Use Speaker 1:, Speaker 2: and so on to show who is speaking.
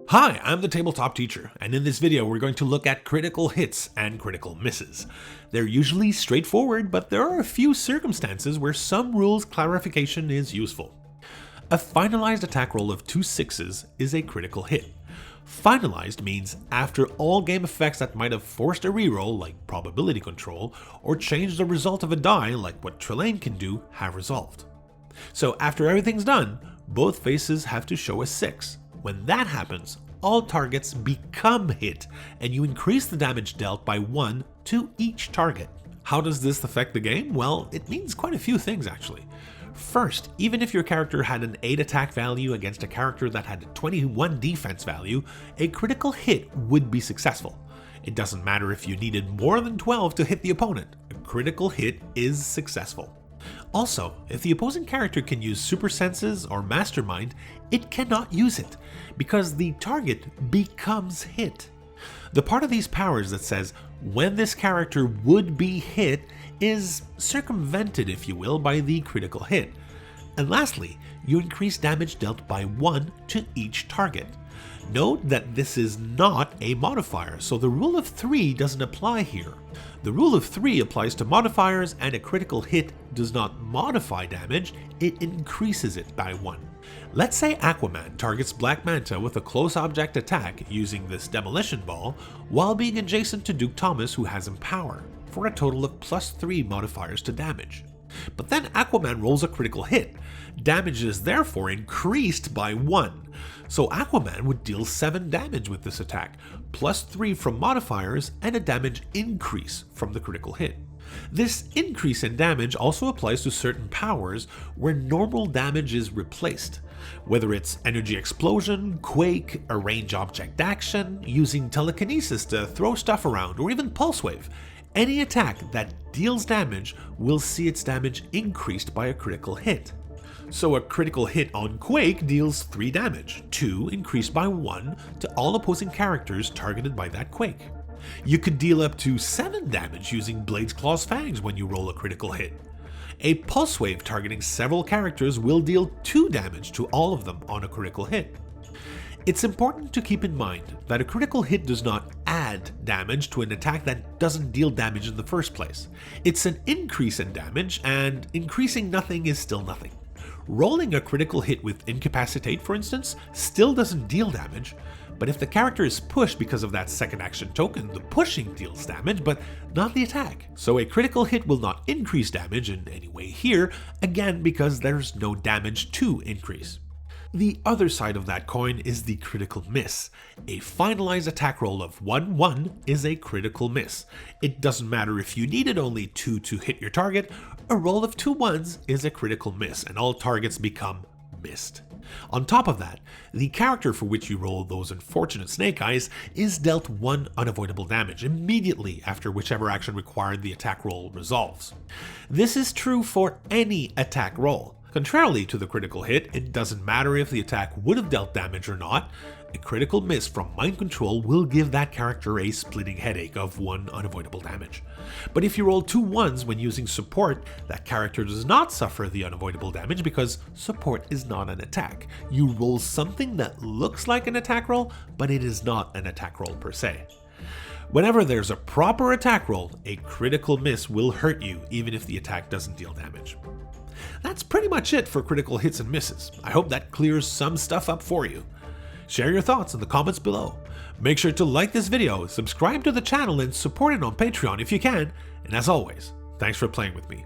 Speaker 1: Hi, I'm the Tabletop Teacher, and in this video we're going to look at critical hits and critical misses. They're usually straightforward, but there are a few circumstances where some rules clarification is useful. A finalized attack roll of 2 6s is a critical hit. Finalized means after all game effects that might have forced a reroll, like probability control, or changed the result of a die, like what Trelane can do, have resolved. So after everything's done, both faces have to show a 6. When that happens, all targets become hit, and you increase the damage dealt by 1 to each target. How does this affect the game? Well, it means quite a few things actually. First, even if your character had an 8 attack value against a character that had a 21 defense value, a critical hit would be successful. It doesn't matter if you needed more than 12 to hit the opponent, a critical hit is successful. Also, if the opposing character can use super senses or mastermind, it cannot use it, because the target becomes hit. The part of these powers that says when this character would be hit is circumvented, if you will, by the critical hit. And lastly, you increase damage dealt by 1 to each target. Note that this is not a modifier, so the rule of 3 doesn't apply here. The rule of 3 applies to modifiers, and a critical hit does not modify damage, it increases it by 1. Let's say Aquaman targets Black Manta with a close object attack using this demolition ball, while being adjacent to Duke Thomas, who has Empower, for a total of +3 modifiers to damage. But then Aquaman rolls a critical hit. Damage is therefore increased by 1. So Aquaman would deal 7 damage with this attack, +3 from modifiers and a damage increase from the critical hit. This increase in damage also applies to certain powers where normal damage is replaced. Whether it's energy explosion, quake, a range object action, using telekinesis to throw stuff around, or even pulse wave, any attack that deals damage will see its damage increased by a critical hit. So a critical hit on Quake deals 3 damage, 2 increased by 1 to all opposing characters targeted by that Quake. You could deal up to 7 damage using Blade's Claw's Fangs when you roll a critical hit. A pulse wave targeting several characters will deal 2 damage to all of them on a critical hit. It's important to keep in mind that a critical hit does not add damage to an attack that doesn't deal damage in the first place. It's an increase in damage, and increasing nothing is still nothing. Rolling a critical hit with Incapacitate, for instance, still doesn't deal damage, but if the character is pushed because of that second action token, the pushing deals damage, but not the attack. So a critical hit will not increase damage in any way here, again because there's no damage to increase. The other side of that coin is the critical miss. A finalized attack roll of 1-1 is a critical miss. It doesn't matter if you needed only 2 to hit your target, a roll of 2 1s is a critical miss, and all targets become missed. On top of that, the character for which you roll those unfortunate snake eyes is dealt 1 unavoidable damage immediately after whichever action required the attack roll resolves. This is true for any attack roll. Contrarily to the critical hit, it doesn't matter if the attack would have dealt damage or not, a critical miss from mind control will give that character a splitting headache of 1 unavoidable damage. But if you roll 2 1s when using support, that character does not suffer the unavoidable damage because support is not an attack. You roll something that looks like an attack roll, but it is not an attack roll per se. Whenever there's a proper attack roll, a critical miss will hurt you even if the attack doesn't deal damage. That's pretty much it for critical hits and misses. I hope that clears some stuff up for you. Share your thoughts in the comments below. Make sure to like this video, subscribe to the channel, and support it on Patreon if you can. And as always, thanks for playing with me.